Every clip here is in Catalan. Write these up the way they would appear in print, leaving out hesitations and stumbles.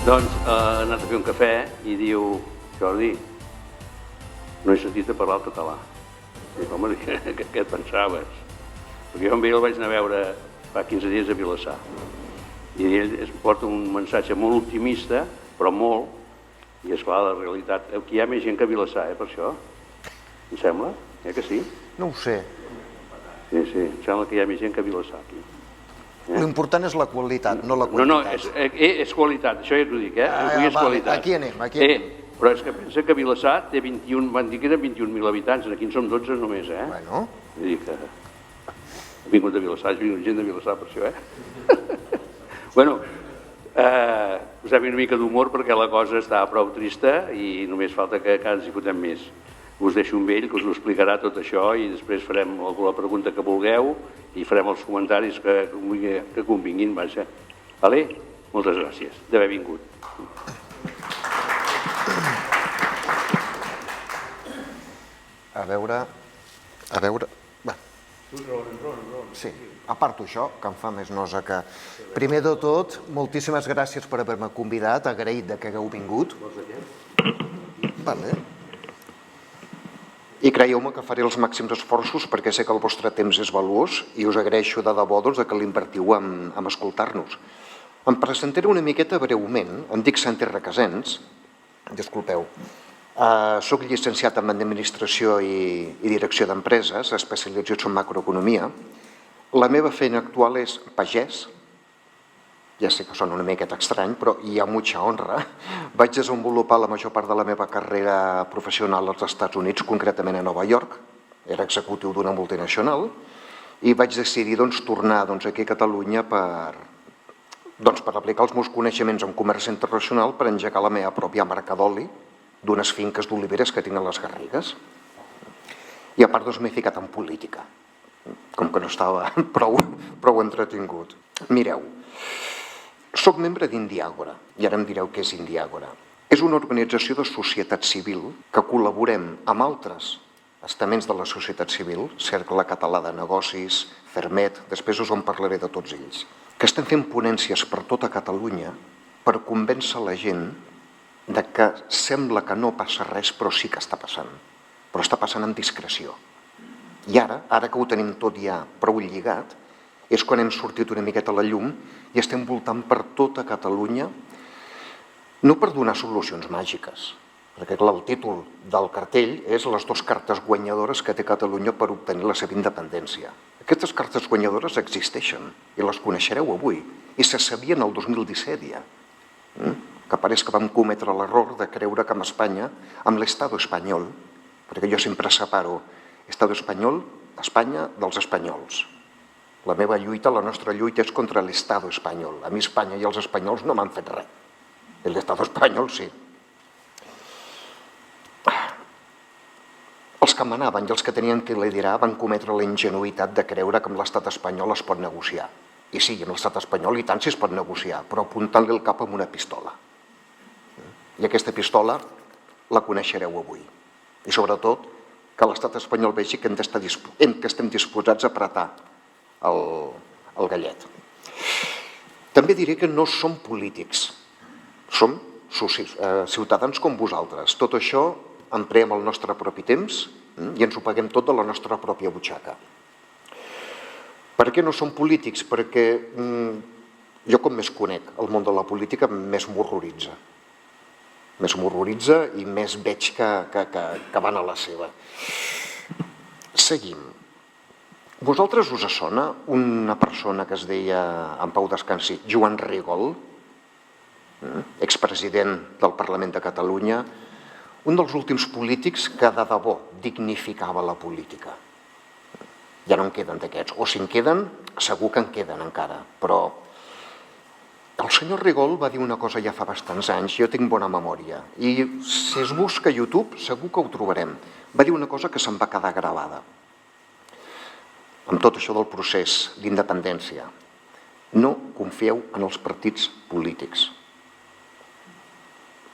Doncs ha anat a fer un cafè i diu: Jordi, no he sentit a parlar el català. Dic, home, què et pensaves? Perquè jo amb ell el vaig anar a veure fa 15 dies a Vilassar. I ell es porta un missatge molt optimista, però molt, i esclar, la realitat... Aquí hi ha més gent que a Vilassar, per això. Em sembla? Que sí? No ho sé. Sí, em sembla que hi ha més gent que a Vilassar, aquí. L'important és la qualitat, no la No, quantitat. és qualitat, això ja t'ho dic, Avui és qualitat. Aquí anem. Però és que pensa que Vilassar té 21, van dir que eren 21.000 habitants, aquí en som 12 només, Bueno. Vull dir que ha vingut de Vilassar, ha vingut gent de Vilassar per això, Bueno, posem una mica d'humor perquè la cosa està prou trista i només falta que ens hi fotem més. Us deixo amb ell, que us ho explicarà tot això i després farem la pregunta que vulgueu i farem els comentaris que convinguin, vaja. Vale? Moltes gràcies d'haver vingut. A veure... Va. Sí, aparto això, que em fa més nosa que... Primer de tot, moltíssimes gràcies per haver-me convidat, agraït que hagueu vingut. Vale. I creieu-me que faré els màxims esforços perquè sé que el vostre temps és valuós i us agraeixo de debò que l'invertiu en escoltar-nos. Em presentaré una miqueta breument. Em dic Santi Requesens, disculpeu. Soc llicenciat en Administració i Direcció d'Empreses, especialització en macroeconomia. La meva feina actual és pagès. Ja sé que sona una miqueta estrany, però hi ha mucha honra. Vaig desenvolupar la major part de la meva carrera professional als Estats Units, concretament a Nova York. Era executiu d'una multinacional i vaig decidir tornar aquí a Catalunya per aplicar els meus coneixements en comerç internacional per engegar la meva pròpia marca d'oli d'unes finques d'oliveres que tinc a les Garrigues. I a part m'he ficat en política, com que no estava prou entretingut. Mireu, soc membre d'Indiàgora, i ara em direu què és Indiàgora. És una organització de societat civil que col·laborem amb altres estaments de la societat civil, Cercle Català de Negocis, Fermet, després us en parlaré de tots ells, que estem fent ponències per tota Catalunya per convèncer la gent de que sembla que no passa res, però sí que està passant. Però està passant amb discreció. I ara que ho tenim tot ja prou lligat, és quan hem sortit una miqueta a la llum i estem voltant per tota Catalunya, no per donar solucions màgiques, perquè el títol del cartell és les 2 cartes guanyadores que té Catalunya per obtenir la seva independència. Aquestes cartes guanyadores existeixen i les coneixereu avui i se sabien el 2017 ja. Que pareix que vam cometre l'error de creure que amb Espanya, amb l'Estado espanyol, perquè jo sempre separo Estado espanyol, Espanya, dels espanyols. La meva lluita, la nostra lluita és contra l'Estado espanyol. A mi Espanya i els espanyols no m'han fet res. L'Estado espanyol sí. Els que manaven i els que tenien que liderar van cometre la ingenuïtat de creure que amb l'estat espanyol es pot negociar. I sí, amb l'estat espanyol i tant si es pot negociar, però apuntant-li el cap amb una pistola. I aquesta pistola la coneixereu avui. I sobretot que l'estat espanyol vegi que estem disposats a apretar el gallet. També diré que no som polítics, som ciutadans com vosaltres. Tot això emprem el nostre propi temps i ens ho paguem tot de la nostra pròpia butxaca. Per què no som polítics? Perquè jo com més conec el món de la política més m'horroritza. Més m'horroritza i més veig que van a la seva. Seguim. Vosaltres us sona una persona que es deia, en pau descansi, Joan Rigol, expresident del Parlament de Catalunya, un dels últims polítics que de debò dignificava la política. Ja no en queden d'aquests, o si en queden, segur que en queden encara, però el senyor Rigol va dir una cosa ja fa bastants anys, jo tinc bona memòria, i si es busca a YouTube segur que ho trobarem. Va dir una cosa que se'm va quedar gravada. Amb tot això del procés d'independència, no confieu en els partits polítics.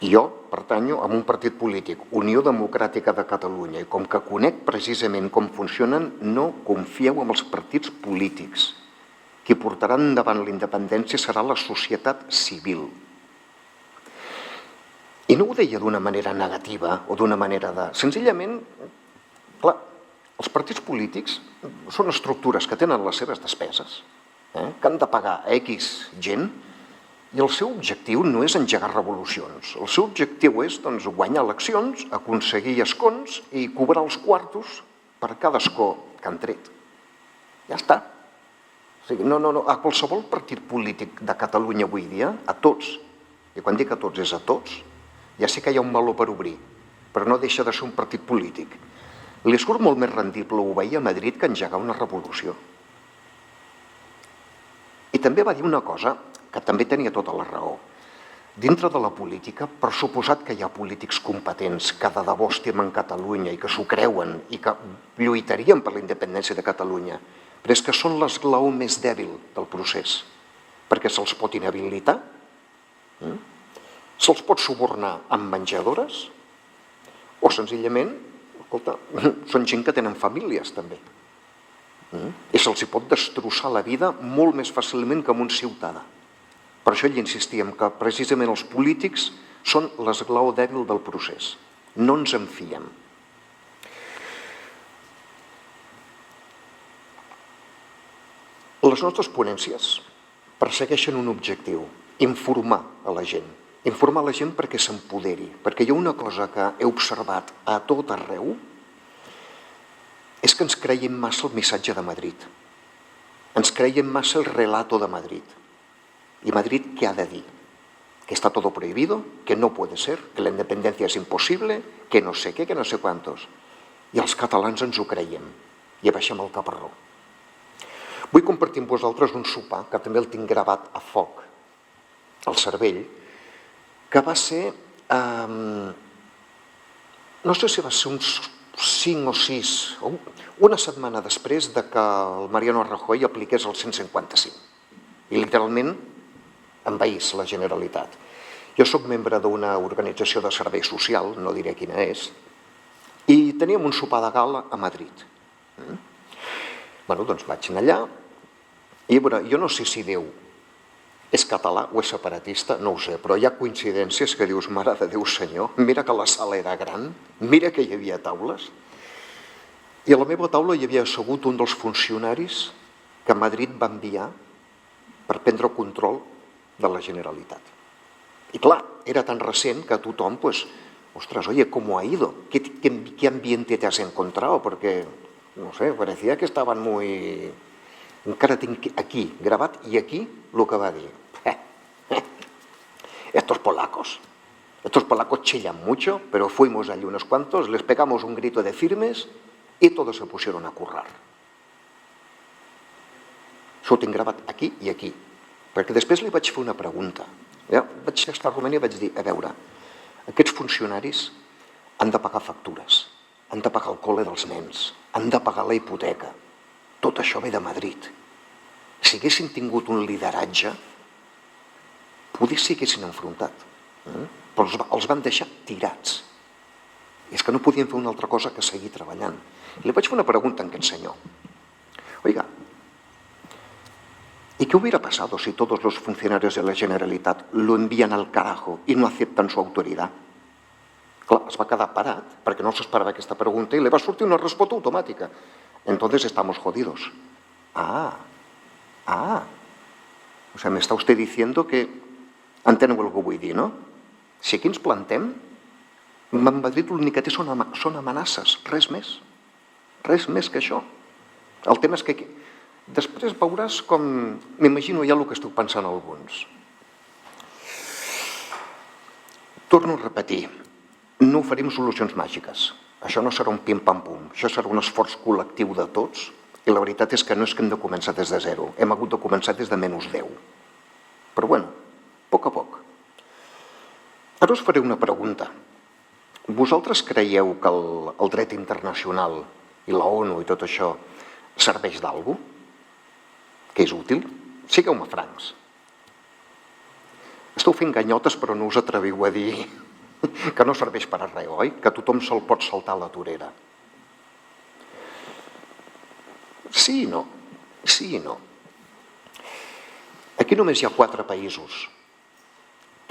I jo pertanyo a un partit polític, Unió Democràtica de Catalunya, i com que conec precisament com funcionen, no confieu en els partits polítics. Qui portarà endavant la independència serà la societat civil. I no ho deia d'una manera negativa o d'una manera de... Senzillament, clar, els partits polítics són estructures que tenen les seves despeses, que han de pagar a X gent, i el seu objectiu no és engegar revolucions. El seu objectiu és guanyar eleccions, aconseguir escons i cobrar els quartos per cada escó que han tret. Ja està. O sigui, no, a qualsevol partit polític de Catalunya avui dia, a tots, i quan dic a tots és a tots, ja sé que hi ha un meló per obrir, però no deixa de ser un partit polític. Li surt molt més rendible obeir a Madrid que engegar una revolució. I també va dir una cosa que també tenia tota la raó. Dintre de la política, per suposat que hi ha polítics competents que de debò estimen Catalunya i que s'ho creuen i que lluitarien per la independència de Catalunya, però és que són l'esglaó més dèbil del procés, perquè se'ls pot inhabilitar, se'ls pot subornar amb menjadores o senzillament, escolta, són gent que tenen famílies també. I se'ls pot destrossar la vida molt més fàcilment que amb un ciutadà. Per això ell insistíem que precisament els polítics són l'esglaó dèbil del procés. No ens en fiem. Les nostres ponències persegueixen un objectiu, informar a la gent. Informar la gent perquè s'empoderi, perquè hi ha una cosa que he observat a tot arreu, és que ens creiem massa el missatge de Madrid. Ens creiem massa el relato de Madrid. ¿Y Madrid qué ha de dir? Que está todo prohibido, que no puede ser, que la independencia es imposible, que no sé què, que no sé quantos. I els catalans ens ho creiem i abaixem el caparró. Vull compartir amb vosaltres un sopar que també el tinc gravat a foc al cervell, que va ser, no sé si va ser uns 5 o 6, una setmana després de que el Mariano Rajoy apliqués el 155. I literalment envaís la Generalitat. Jo soc membre d'una organització de servei social, no diré quina és, i teníem un sopar de gala a Madrid. Bueno, doncs vaig anar allà i jo no sé si Déu és català o és separatista, no ho sé, però hi ha coincidències que dius, mare de Déu senyor, mira que la sala era gran, mira que hi havia taules, i a la meva taula hi havia assegut un dels funcionaris que Madrid va enviar per prendre control de la Generalitat. I clar, era tan recent que tothom, pues, ostras, oye, ¿cómo ha ido? ¿Qué ambiente te has encontrado? Porque, no sé, parecía que estaban muy... Encara tinc aquí gravat i aquí el que va dir. Estos polacos chillan mucho, pero fuimos allí unos cuantos, les pegamos un grito de firmes y todos se pusieron a currar. Això ho tinc gravat aquí i aquí, perquè després li vaig fer una pregunta. Ja vaig estar a Romania i vaig dir, a veure, aquests funcionaris han de pagar factures, han de pagar el col·le dels nens, han de pagar la hipoteca. Tot això ve de Madrid. Si haguessin tingut un lideratge, poder sí que s'hi enfrontat, però els van deixar tirats. I és que no podien fer una altra cosa que seguir treballant. I li vaig fer una pregunta a aquest senyor. Oiga, ¿y qué hubiera pasado si todos los funcionarios de la Generalitat lo envían al carajo y no aceptan su autoridad? Clar, es va quedar parat perquè no s'esperava aquesta pregunta i li va sortir una resposta automàtica. Entonces estamos jodidos. O sea, me está usted diciendo que... Enteneu el que vull dir, no? Si aquí ens plantem, Madrid l'únic que té són amenaces, res més. Res més que això. El tema és que després veuràs com... M'imagino ja el que estic pensant alguns. Torno a repetir, no oferim solucions màgiques. Això no serà un pim-pam-pum, això serà un esforç col·lectiu de tots i la veritat és que no és que hem de començar des de zero, hem hagut de començar des de -10. Però bueno, a poc a poc. Ara us faré una pregunta. Vosaltres creieu que el dret internacional i la ONU i tot això serveix d'algú? Que és útil? Sigueu-me francs. Esteu fent ganyotes però no us atreviu a dir que no serveix per a res, oi? Que tothom se'l pot saltar a la torera. Sí i no. Sí i no. Aquí només hi ha 4 països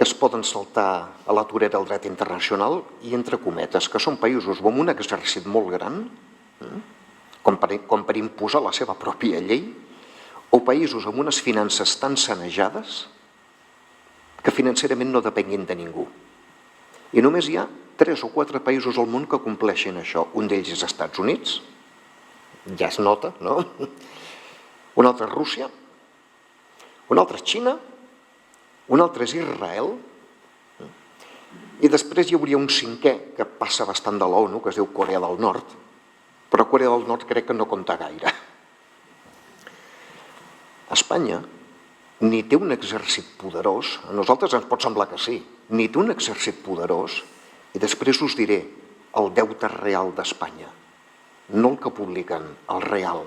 que es poden saltar a la torera del dret internacional i, entre cometes, que són països amb un exèrcit molt gran, com per imposar la seva pròpia llei, o països amb unes finances tan sanejades que financerament no depenguin de ningú. I només hi ha 3 o 4 països al món que compleixen això. Un d'ells és Estats Units, ja es nota, no? Un altre és Rússia, un altre és Xina, un altre és Israel, i després hi hauria un 5è que passa bastant de l'ONU, que es diu Corea del Nord, però Corea del Nord crec que no compta gaire. Espanya ni té un exèrcit poderós, a nosaltres ens pot semblar que sí, ni té un exèrcit poderós, i després us diré el deute real d'Espanya, no el que publiquen, el real.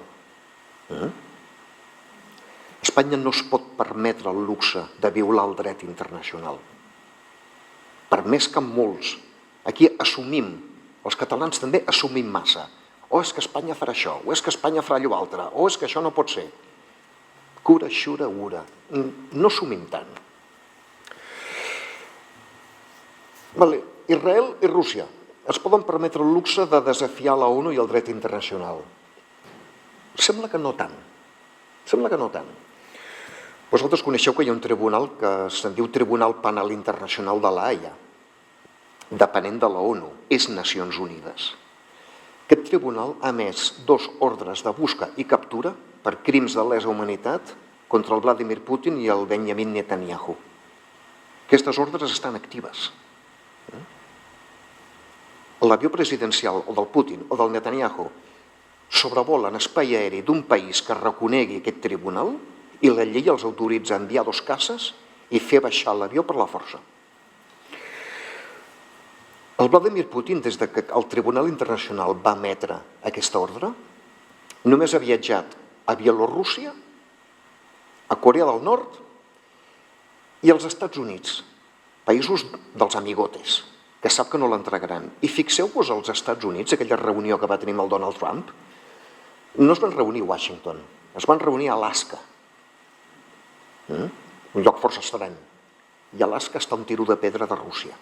Espanya no es pot permetre el luxe de violar el dret internacional. Per més que molts, aquí assumim, els catalans també assumim massa, o és que Espanya farà això, o és que Espanya farà allò altre, o és que això no pot ser. Cura, xura, ura. No assumim tant. Israel i Rússia es poden permetre el luxe de desafiar la ONU i el dret internacional. Sembla que no tant. Sembla que no tant. Vosaltres coneixeu que hi ha un tribunal que se'n diu Tribunal Penal Internacional de la Haia, depenent de la ONU, és Nacions Unides. Aquest tribunal ha emès 2 ordres de busca i captura per crims de lesa humanitat contra el Vladimir Putin i el Benjamin Netanyahu. Aquestes ordres estan actives. L'avió presidencial o del Putin o del Netanyahu sobrevola en espai aeri d'un país que reconegui aquest tribunal i la llei els autoritza a enviar 2 caces i fer baixar l'avió per la força. El Vladimir Putin, des que el Tribunal Internacional va emetre aquesta ordre, només ha viatjat a Bielorússia, a Corea del Nord i als Estats Units, països dels amigotes, que sap que no l'entregaran. I fixeu-vos als Estats Units, aquella reunió que va tenir amb el Donald Trump, no es van reunir a Washington, es van reunir a Alaska, un lloc força estrany, i Alaska està a un tiro de pedra de Rússia.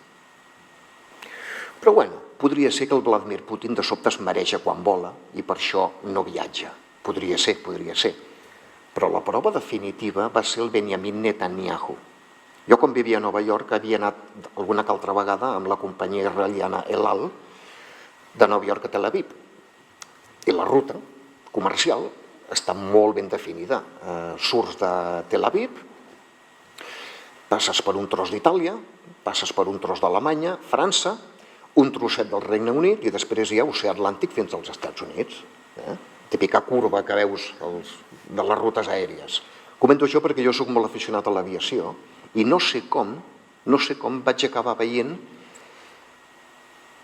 Però bueno, podria ser que el Vladimir Putin de sobte es mareja quan vola i per això no viatja. Podria ser. Però la prova definitiva va ser el Benjamin Netanyahu. Jo quan vivia a Nova York havia anat alguna que altra vegada amb la companyia israeliana El Al de Nova York a Tel Aviv. I la ruta comercial està molt ben definida. Surts de Tel Aviv, passes per un tros d'Itàlia, passes per un tros d'Alemanya, França, un trosset del Regne Unit i després hi ha Oceà Atlàntic fins als Estats Units. Típica curva que veus de les rutes aèries. Comento això perquè jo soc molt aficionat a l'aviació i no sé com vaig acabar veient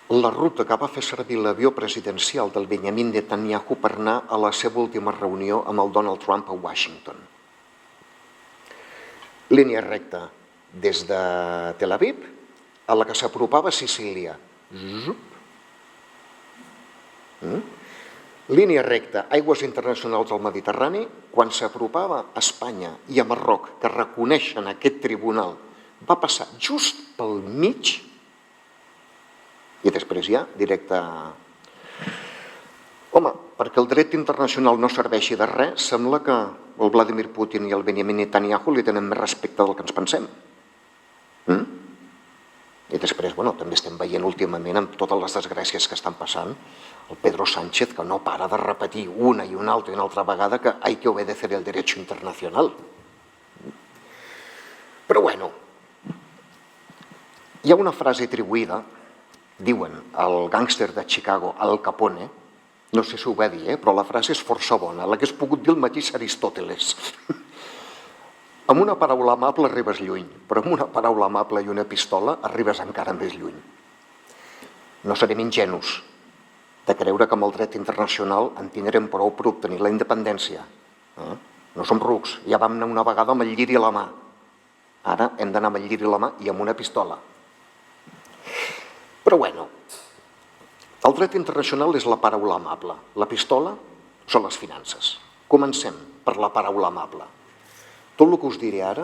la ruta que va fer servir l'avió presidencial del Benjamin Netanyahu per anar a la seva última reunió amb el Donald Trump a Washington. Línia recta des de Tel Aviv a la que s'apropava a Sicília. Línia recta, aigües internacionals del Mediterrani, quan s'apropava a Espanya i a Marroc, que reconeixen aquest tribunal, va passar just pel mig i després ja directe... Home, perquè el dret internacional no serveixi de res, sembla que el Vladimir Putin i el Benjamin Netanyahu li tenen més respecte del que ens pensem. I després, també estem veient últimament amb totes les desgràcies que estan passant el Pedro Sánchez, que no para de repetir una i una altra vegada que hay que obedecer el derecho internacional. Però hi ha una frase atribuïda, diuen, al gàngster de Chicago, Al Capone, no sé si ho va dir, però la frase és força bona, la que has pogut dir el mateix Aristòteles. Amb una paraula amable arribes lluny, però amb una paraula amable i una pistola arribes encara més lluny. No serem ingenus de creure que amb el dret internacional en tindrem prou per obtenir la independència. No som rucs, ja vam anar una vegada amb el lliri a la mà. Ara hem d'anar amb el lliri a la mà i amb una pistola. Però el dret internacional és la paraula amable. La pistola són les finances. Comencem per la paraula amable. Tot el que us diré ara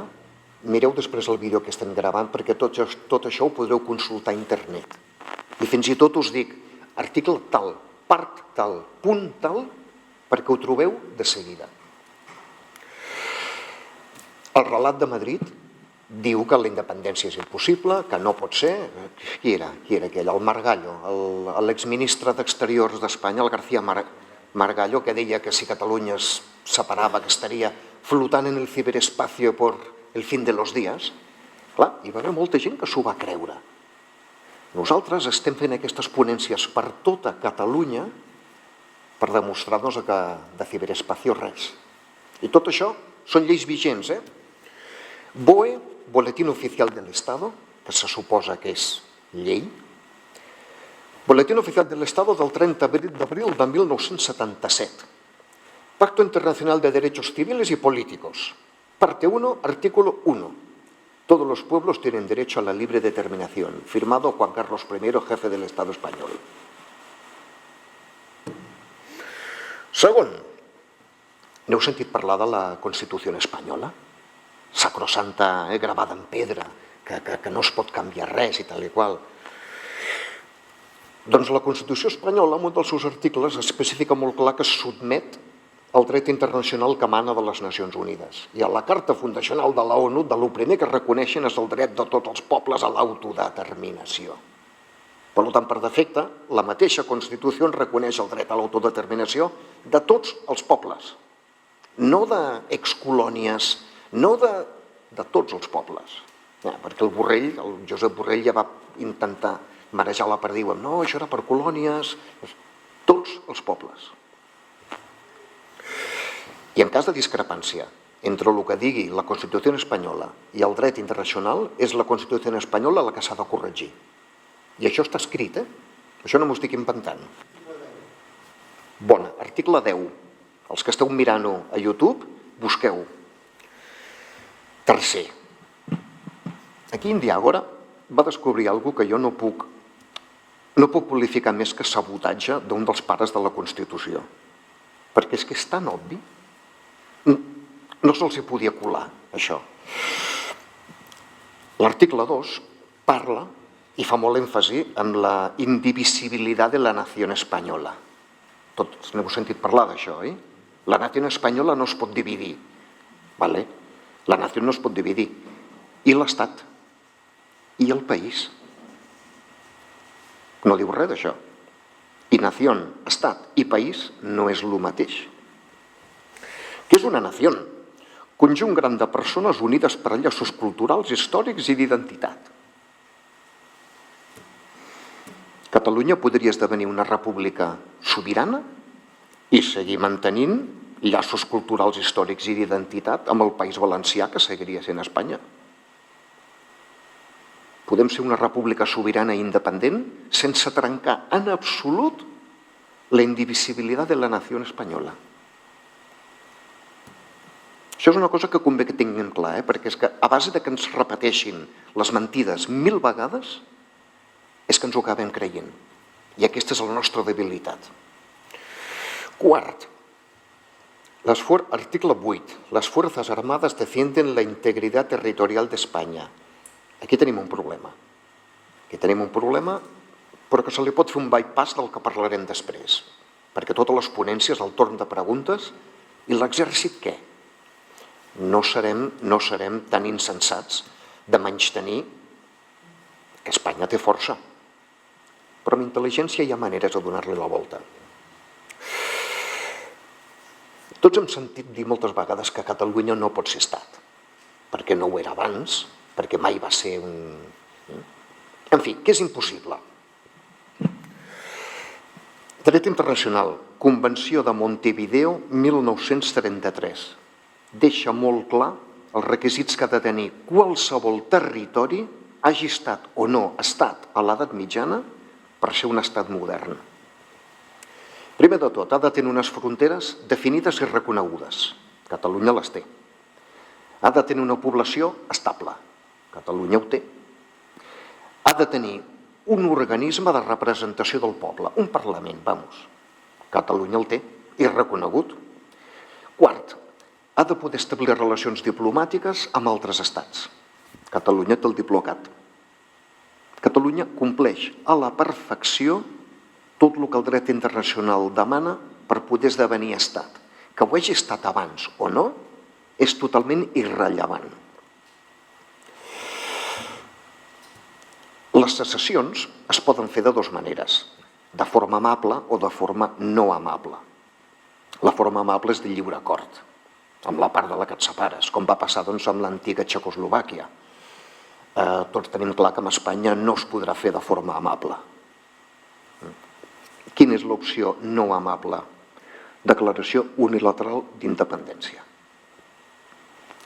mireu després el vídeo que estem gravant perquè tot això ho podreu consultar a internet. I fins i tot us dic article tal, part tal, punt tal, perquè ho trobeu de seguida. El relat de Madrid diu que la independència és impossible, que no pot ser. Qui era aquell? El Margallo, l'exministre d'Exteriors d'Espanya, el García Margallo, que deia que si Catalunya es separava, que estaria flotant en el ciberespacio por el fin de los días. Clar, hi va haver molta gent que s'ho va creure. Nosaltres estem fent aquestes ponències per tota Catalunya per demostrar-nos que de ciberespacio res. I tot això són lleis vigents, BOE, Boletín Oficial del Estado, que se suposa que és llei. Boletín Oficial del Estado del 30 d'abril de 1977. Pacto Internacional de Derechos Civiles y Políticos. Parte 1, artículo 1. Todos los pueblos tienen derecho a la libre determinación. Firmado Juan Carlos I, jefe del Estado español. Segon, n'heu sentit parlar de la Constitució espanyola? Sacrosanta, gravada en pedra, que no es pot canviar res i tal i qual. Doncs la Constitució espanyola, en un dels seus articles, especifica molt clar que es sotmet al dret internacional que emana de les Nacions Unides. I a la Carta Fundacional de la ONU, el primer que reconeixen és el dret de tots els pobles a l'autodeterminació. Per tant, per defecte, la mateixa Constitució reconeix el dret a l'autodeterminació de tots els pobles, no d'excolònies, no de tots els pobles. Perquè el Borrell, el Josep Borrell, ja va intentar marejar la perdiu amb no, això era per colònies, tots els pobles. I en cas de discrepància entre el que digui la Constitució espanyola i el dret internacional, és la Constitució espanyola la que s'ha de corregir. I això està escrit, Això no m'ho estic inventant. Bona, article 10. Els que esteu mirant-ho a YouTube, busqueu. Tercer. Aquí Indiàgora va descobrir alguna cosa que jo no puc qualificar més que sabotatge d'un dels pares de la Constitució. Perquè és que és tan obvi. No se'ls hi podia colar, això. L'article 2 parla i fa molt èmfasi en la indivisibilitat de la nació espanyola. Tots n'heu sentit parlar d'això, oi? La nació espanyola no es pot dividir. La nació no es pot dividir. I l'Estat? I el país? No diu res d'això. I nació, estat i país no és el mateix. Què és una nació? Conjunt gran de persones unides per llaços culturals, històrics i d'identitat. Catalunya podria esdevenir una república sobirana i seguir mantenint llaços culturals, històrics i d'identitat amb el País Valencià, que seguiria sent Espanya. Podem ser una república sobirana i independent sense trencar en absolut la indivisibilitat de la nació espanyola. Això és una cosa que convé que tinguem clar, perquè és que a base de que ens repeteixin les mentides 1000 vegades és que ens ho acabem creient. I aquesta és la nostra debilitat. Quart, article 8. Las Fuerzas Armadas defienden la integridad territorial de España. Aquí tenim un problema. Però que se li pot fer un bypass del que parlarem després. Perquè totes les ponències, el torn de preguntes, i l'exèrcit què? No serem tan insensats de menystenir que Espanya té força. Però amb intel·ligència hi ha maneres de donar-li la volta. Tots hem sentit dir moltes vegades que Catalunya no pot ser estat, perquè no ho era abans, perquè mai va ser un... En fi, que és impossible. Dret internacional, Convenció de Montevideo 1933. Deixa molt clar els requisits que ha de tenir qualsevol territori, hagi estat o no estat a l'edat mitjana, per ser un estat modern. Primer de tot, ha de tenir unes fronteres definides i reconegudes. Catalunya les té. Ha de tenir una població estable. Catalunya ho té. Ha de tenir un organisme de representació del poble, un parlament, Catalunya el té, i reconegut. Quart, ha de poder establir relacions diplomàtiques amb altres estats. Catalunya té el Diplocat. Catalunya compleix a la perfecció tot el que el dret internacional demana per poder esdevenir estat. Que ho hagi estat abans o no és totalment irrellevant. Les secessions es poden fer de dues maneres, de forma amable o de forma no amable. La forma amable és de lliure acord, amb la part de la que et separes, com va passar amb l'antiga Txecoslovàquia. Tots tenim clar que amb Espanya no es podrà fer de forma amable. Quina és l'opció no amable? Declaració unilateral d'independència.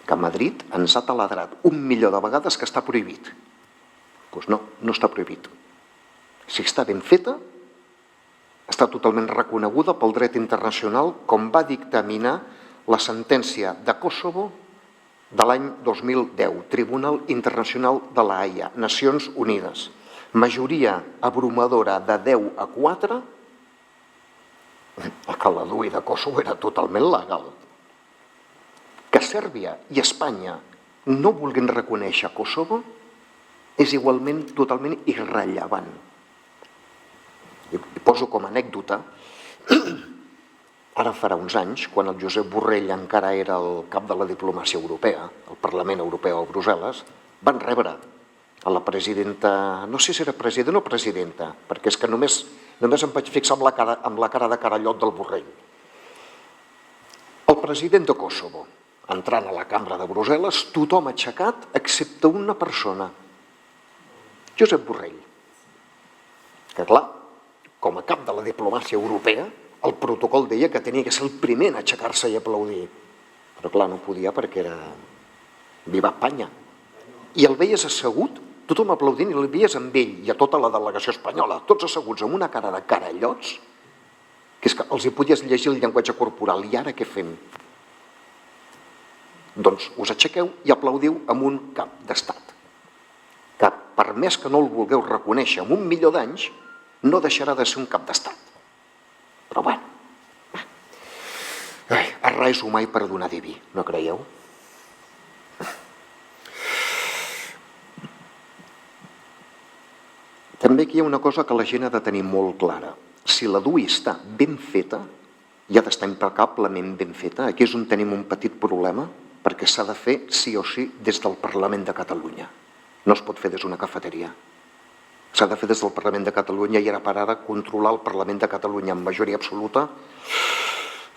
Que Madrid ens ha taladrat 1.000.000 de vegades que està prohibit. Doncs no, no està prohibit. Si està ben feta, està totalment reconeguda pel dret internacional, com va dictaminar la sentència de Kosovo de l'any 2010, Tribunal Internacional de la Haia, Nacions Unides. Majoria abrumadora de 10-4, que la DUI de Kosovo era totalment legal. Que Sèrbia i Espanya no vulguin reconèixer Kosovo és igualment totalment irrellevant. I poso com a anècdota, ara farà uns anys, quan el Josep Borrell encara era el cap de la diplomàcia europea, el Parlament Europeu a Brussel·les, van rebre a la presidenta, no sé si era president o presidenta, perquè és que només em vaig fixar amb la cara de carallot del Borrell. El president de Kosovo, entrant a la cambra de Brussel·les, tothom aixecat excepte una persona, Josep Borrell, que clar, com a cap de la diplomàcia europea, el protocol deia que tenia que ser el primer en aixecar-se i aplaudir, però clar, no podia perquè era Viva Espanya. I el veies assegut, tothom aplaudint, i el veies amb ell i a tota la delegació espanyola, tots asseguts amb una cara de carallots, que és que els hi podies llegir el llenguatge corporal. I ara què fem? Doncs us aixequeu i aplaudiu amb un cap d'estat, que per més que no el vulgueu reconèixer amb 1.000.000 d'anys, no deixarà de ser un cap d'estat. Però bueno, a res ho mai perdonar diví, no creieu? També aquí hi ha una cosa que la gent ha de tenir molt clara. Si la DUI està ben feta, i ha d'estar impecablement ben feta, aquí és on tenim un petit problema, perquè s'ha de fer sí o sí des del Parlament de Catalunya. No es pot fer des d'una cafeteria. S'ha de fer des del Parlament de Catalunya i ara per ara controlar el Parlament de Catalunya amb majoria absoluta,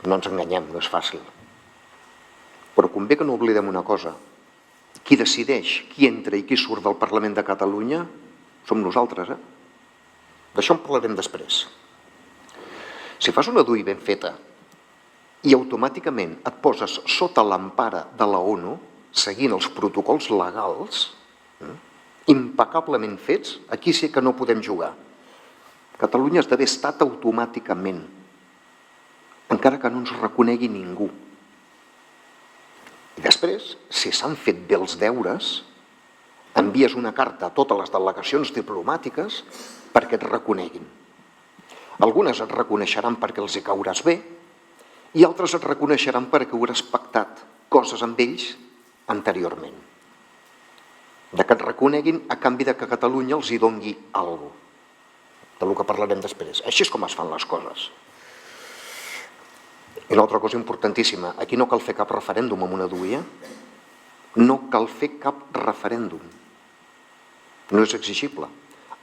no ens enganyem, no és fàcil. Però convé que no oblidem una cosa. Qui decideix qui entra i qui surt del Parlament de Catalunya som nosaltres, D'això en parlarem després. Si fas una DUI ben feta i automàticament et poses sota l'empara de la ONU, seguint els protocols legals, impecablement fets, aquí sí que no podem jugar. Catalunya esdevé estat automàticament, encara que no ens reconegui ningú. I després, si s'han fet bé els deures, envies una carta a totes les delegacions diplomàtiques perquè et reconeguin. Algunes et reconeixeran perquè els hi cauràs bé i altres et reconeixeran perquè hauràs pactat coses amb ells anteriorment. De que et reconeguin a canvi de que Catalunya els hi dongui alguna cosa, del que parlarem després. Així és com es fan les coses. I una altra cosa importantíssima, aquí no cal fer cap referèndum amb una DUI, no cal fer cap referèndum. No és exigible.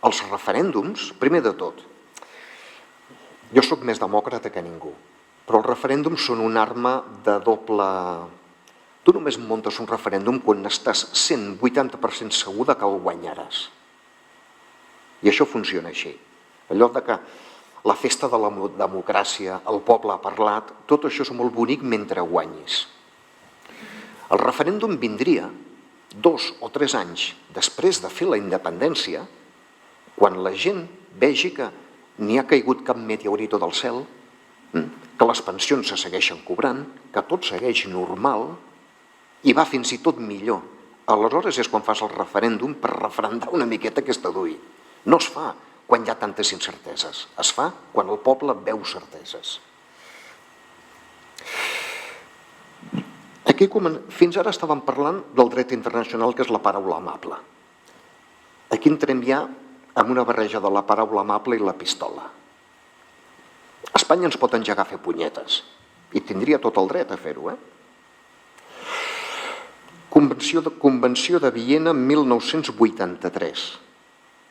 Els referèndums, primer de tot, jo sóc més demòcrata que ningú, però els referèndums són una arma de doble... Tu només muntes un referèndum quan estàs 180% segur que el guanyaràs. I això funciona així. Allò de que la festa de la democràcia, el poble ha parlat, tot això és molt bonic mentre guanyis. El referèndum vindria 2 o 3 anys després de fer la independència, quan la gent vegi que ni ha caigut cap meteorito del cel, que les pensions se segueixen cobrant, que tot segueix normal i va fins i tot millor. Aleshores és quan fas el referèndum per referendar una miqueta aquesta DUI. No es fa quan hi ha tantes incerteses, es fa quan el poble veu certeses. Fins ara estàvem parlant del dret internacional, que és la paraula amable. Aquí entrem ja amb una barreja de la paraula amable i la pistola. Espanya ens pot engegar a fer punyetes, i tindria tot el dret a fer-ho, Convenció de Viena 1983.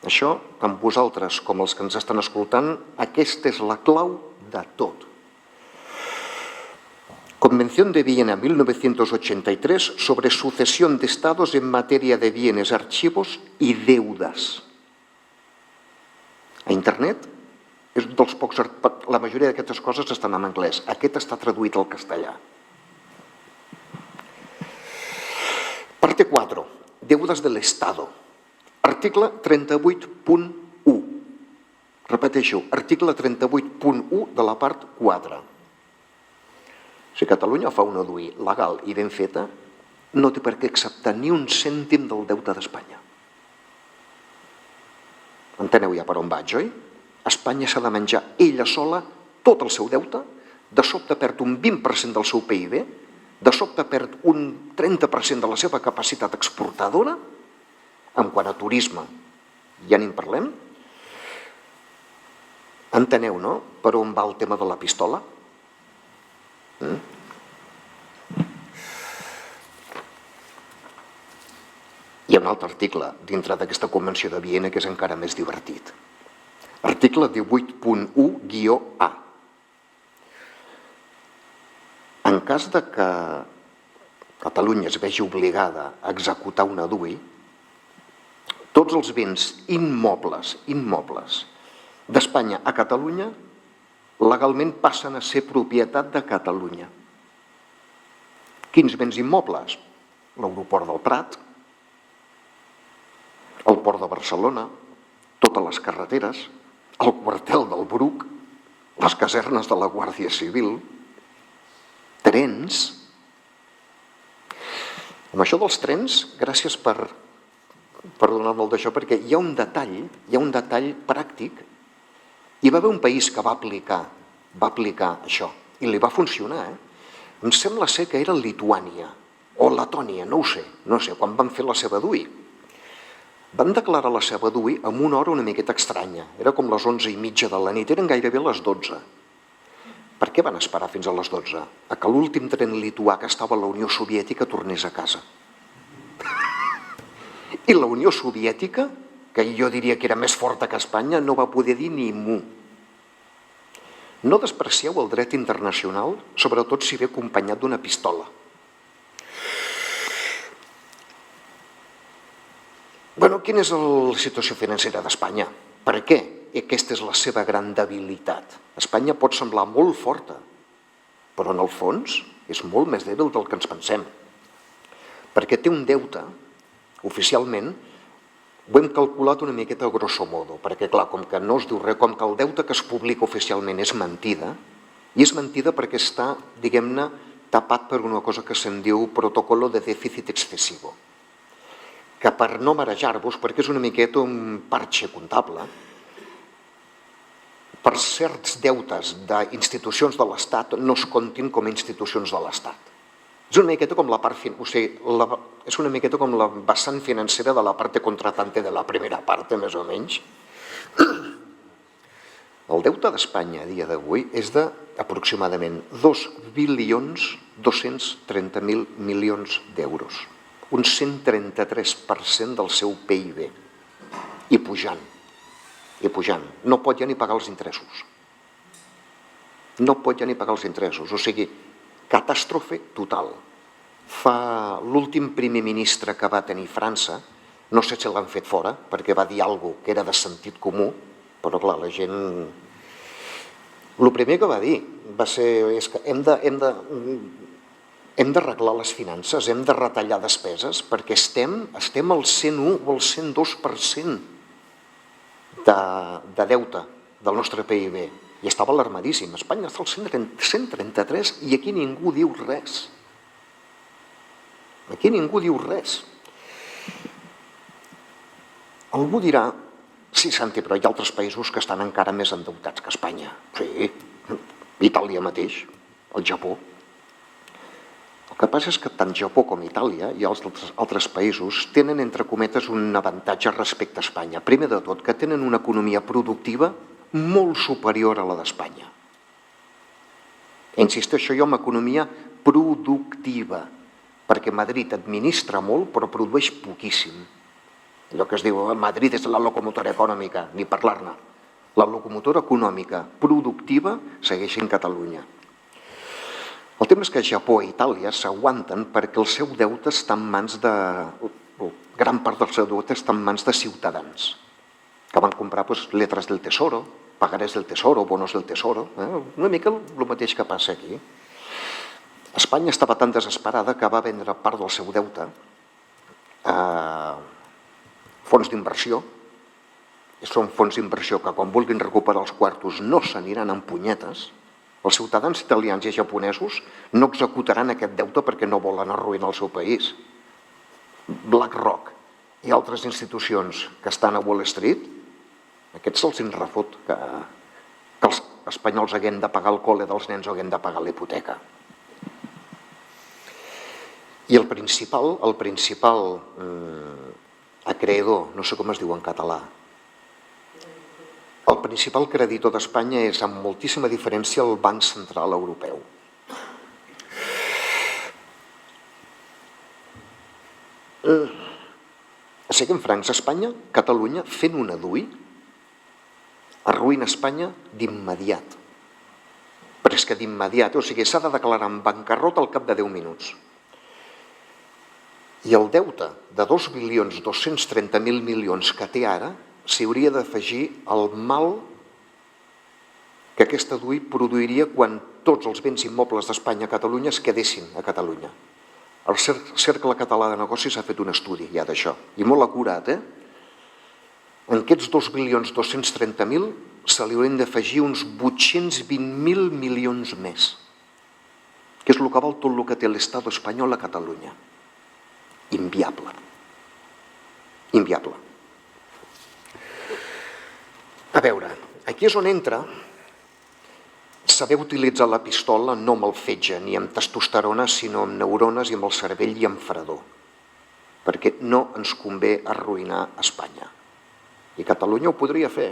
Això, tant vosaltres com els que ens estan escoltant, aquesta és la clau de tot. Convención de Viena 1983 sobre sucesión de estados en materia de bienes, archivos y deudas. A internet, és dels pocs, la majoria d'aquestes coses estan en anglès. Aquest està traduït al castellà. Parte 4. Deudas del Estado. Article 38.1. Repeteixo, article 38.1 de la part 4. Si Catalunya fa una DUI legal i ben feta, no té per què acceptar ni un cèntim del deute d'Espanya. Enteneu ja per on vaig, oi? Espanya s'ha de menjar ella sola tot el seu deute, de sobte perd un 20% del seu PIB, de sobte perd un 30% de la seva capacitat exportadora, en quant a turisme, ja ni en parlem. Enteneu, no?, per on va el tema de la pistola? Hi ha un altre article dintre d'aquesta Convenció de Viena que és encara més divertit. Article 18.1-A. En cas de que Catalunya es vegi obligada a executar una DUI, tots els béns immobles d'Espanya a Catalunya legalment passen a ser propietat de Catalunya. Quins béns immobles? L'aeroport del Prat, el port de Barcelona, totes les carreteres, el quartel del Bruc, les casernes de la Guàrdia Civil, trens. Amb això dels trens, gràcies per donar-me el d'això, perquè hi ha un detall pràctic. Hi va haver un país que va aplicar això i li va funcionar. Em sembla ser que era Lituània o Letònia, no ho sé, quan van fer la seva DUI. Van declarar la seva DUI en una hora una miqueta estranya. Era com les 11:30 de la nit, eren gairebé les 12. Per què van esperar fins a les 12? A que l'últim tren lituà que estava a la Unió Soviètica tornés a casa. I la Unió Soviètica, que jo diria que era més forta que Espanya, no va poder dir ni mu. No desprecieu el dret internacional, sobretot si ve acompanyat d'una pistola. Bueno, quina és la situació financera d'Espanya? Per què? I aquesta és la seva gran debilitat. Espanya pot semblar molt forta, però en el fons és molt més dèbil del que ens pensem. Perquè té un deute, oficialment, ho hem calculat una miqueta grosso modo, perquè clar, com que no es diu res, com que el deute que es publica oficialment és mentida, i és mentida perquè està, diguem-ne, tapat per una cosa que se'n diu protocolo de dèficit excessivo, que per no marejar-vos, perquè és una miqueta un parche comptable, per certs deutes d'institucions de l'Estat no es comptin com a institucions de l'Estat. És una miqueta com la part, és una miqueta com la vessant financera de la parte contratante de la primera part, més o menys. El deute d'Espanya a dia d'avui és d'aproximadament 2.230.000 milions d'euros, un 133% del seu PIB, i pujant. No pot ja ni pagar els interessos. O sigui, catàstrofe total. L'últim primer ministre que va tenir França, no sé si l'han fet fora, perquè va dir alguna cosa que era de sentit comú, però clar, la gent... El primer que va dir va ser que hem d'arreglar les finances, hem de retallar despeses, perquè estem al 101 o al 102% de deute del nostre PIB. I estava alarmadíssim. Espanya està al 133 i aquí ningú diu res. Algú dirà, sí, Santi, però hi ha altres països que estan encara més endeutats que Espanya. Sí, Itàlia mateix, el Japó. El El que passa és que tant Japó com Itàlia i els altres països tenen, entre cometes, un avantatge respecte a Espanya. Primer de tot, que tenen una economia productiva molt superior a la d'Espanya. Insisteixo jo en economia productiva, perquè Madrid administra molt però produeix poquíssim. Allò que es diu Madrid és la locomotora econòmica, ni parlar-ne. La locomotora econòmica productiva segueix en Catalunya. El tema és que Japó i Itàlia s'aguanten perquè el seu deute està en mans de... gran part del seu deute està en mans de ciutadans que van comprar letres del Tesoro, pagarés del Tesoro, bonos del Tesoro, una mica el mateix que passa aquí. Espanya estava tan desesperada que va vendre part del seu deute a fons d'inversió. Són fons d'inversió que quan vulguin recuperar els quartos no s'aniran amb punyetes. Els ciutadans italians i japonesos no executaran aquest deute perquè no volen arruïnar el seu país. BlackRock i altres institucions que estan a Wall Street, aquests se'ls en refot que els espanyols haguem de pagar el col·le dels nens o haguem de pagar la hipoteca. I el principal acreedor, no sé com es diu en català, el principal creditor d'Espanya és, amb moltíssima diferència, el Banc Central Europeu. Siguem francs, Espanya, Catalunya, fent una DUI, arruïna Espanya d'immediat. Però és que d'immediat, o sigui, s'ha de declarar en bancarrota al cap de 10 minuts. I el deute de 2.230.000 milions que té ara s'hi hauria d'afegir el mal que aquesta DUI produiria quan tots els béns immobles d'Espanya a Catalunya es quedessin a Catalunya. El Cercle Català de Negocis ha fet un estudi ja d'això, i molt acurat, En aquests 2.230.000 se li haurien d'afegir uns 820.000 milions més, que és el que val tot el que té l'Estat espanyol a Catalunya. Inviable. Inviable. A veure, aquí és on entra saber utilitzar la pistola no amb el fetge ni amb testosterona, sinó amb neurones i amb el cervell i amb fredor, perquè no ens convé arruïnar Espanya. I Catalunya ho podria fer.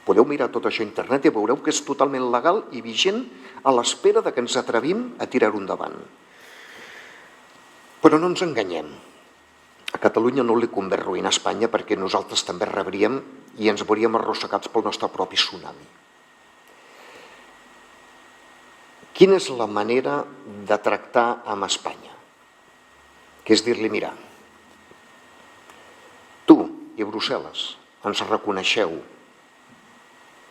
Podeu mirar tot això a internet i veureu que és totalment legal i vigent a l'espera que ens atrevim a tirar-ho endavant. Però no ens enganyem. A Catalunya no li convé arruïnar Espanya perquè nosaltres també rebríem i ens veuríem arrossegats pel nostre propi tsunami. Quina és la manera de tractar amb Espanya? Que és dir-li, mira, tu i Brussel·les ens reconeixeu